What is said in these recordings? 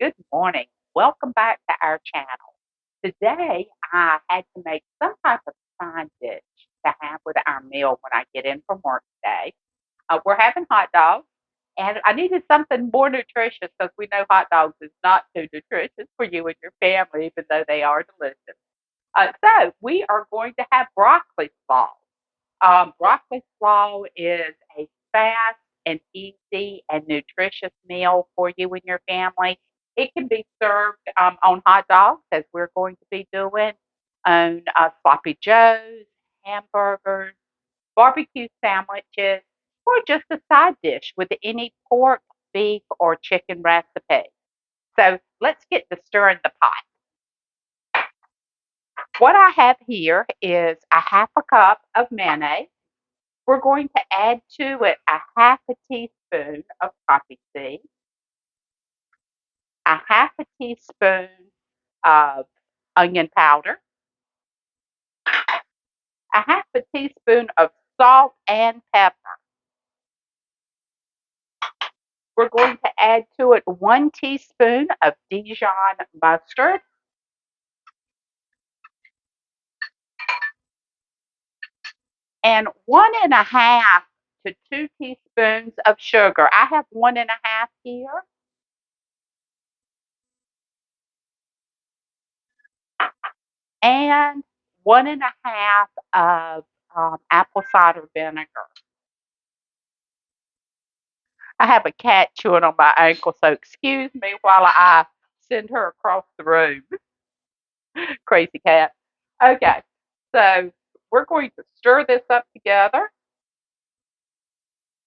Good morning. Welcome back to our channel. Today, I had to make some type of side dish to have with our meal when I get in from work today. We're having hot dogs, and I needed something more nutritious because we know hot dogs is not too nutritious for you and your family, even though they are delicious. So, we are going to have broccoli slaw. Broccoli slaw is a fast and easy and nutritious meal for you and your family. It can be served on hot dogs, as we're going to be doing, on sloppy joes, hamburgers, barbecue sandwiches, or just a side dish with any pork, beef, or chicken recipe. So let's get to stirring the pot. What I have here is a half a cup of mayonnaise. We're going to add to it a half a teaspoon of poppy seed, a half a teaspoon of onion powder, a half a teaspoon of salt and pepper. We're going to add to it 1 teaspoon of Dijon mustard, and 1.5 to 2 teaspoons of sugar. I have 1.5 here. And 1.5 of apple cider vinegar. I have a cat chewing on my ankle, so excuse me while I send her across the room. Crazy cat. Okay, so we're going to stir this up together.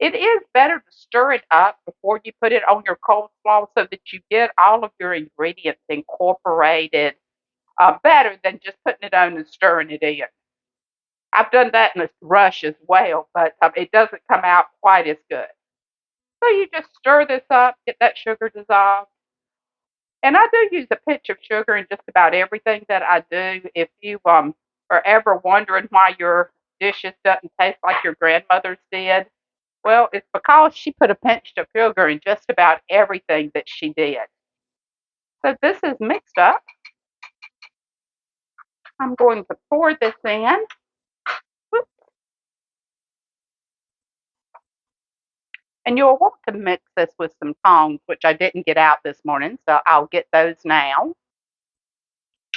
It is better to stir it up before you put it on your coleslaw so that you get all of your ingredients incorporated better than just putting it on and stirring it in. I've done that in a rush as well, but it doesn't come out quite as good. So you just stir this up, get that sugar dissolved. And I do use a pinch of sugar in just about everything that I do. If you are ever wondering why your dishes doesn't taste like your grandmother's did, well, it's because she put a pinch of sugar in just about everything that she did. So this is mixed up. I'm going to pour this in. And you'll want to mix this with some tongs, which I didn't get out this morning, so I'll get those now.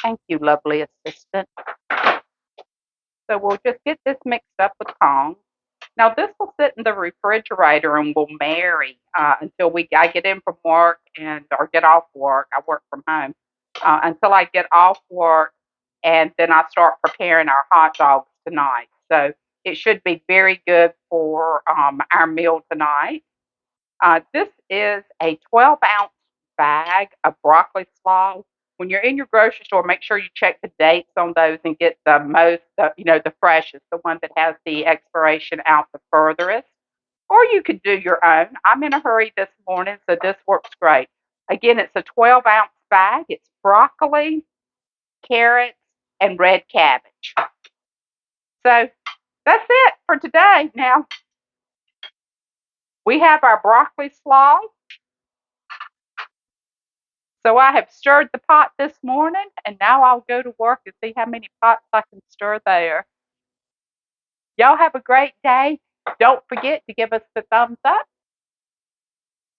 Thank you, lovely assistant. So we'll just get this mixed up with tongs. Now this will sit in the refrigerator and will marry until I get in from work or get off work. I work from home until I get off work, and then I start preparing our hot dogs tonight. So it should be very good for our meal tonight. This is a 12-ounce bag of broccoli slaw. When you're in your grocery store, make sure you check the dates on those and get the freshest, the one that has the expiration out the furthest. Or you could do your own. I'm in a hurry this morning, so this works great. Again, it's a 12-ounce bag. It's broccoli, carrots, and red cabbage. So that's it for today. Now, we have our broccoli slaw. So I have stirred the pot this morning, and now I'll go to work and see how many pots I can stir there. Y'all have a great day. Don't forget to give us the thumbs up,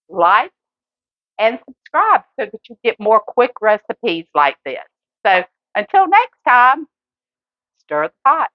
like, and subscribe so that you get more quick recipes like this. So until next time, stir the pot.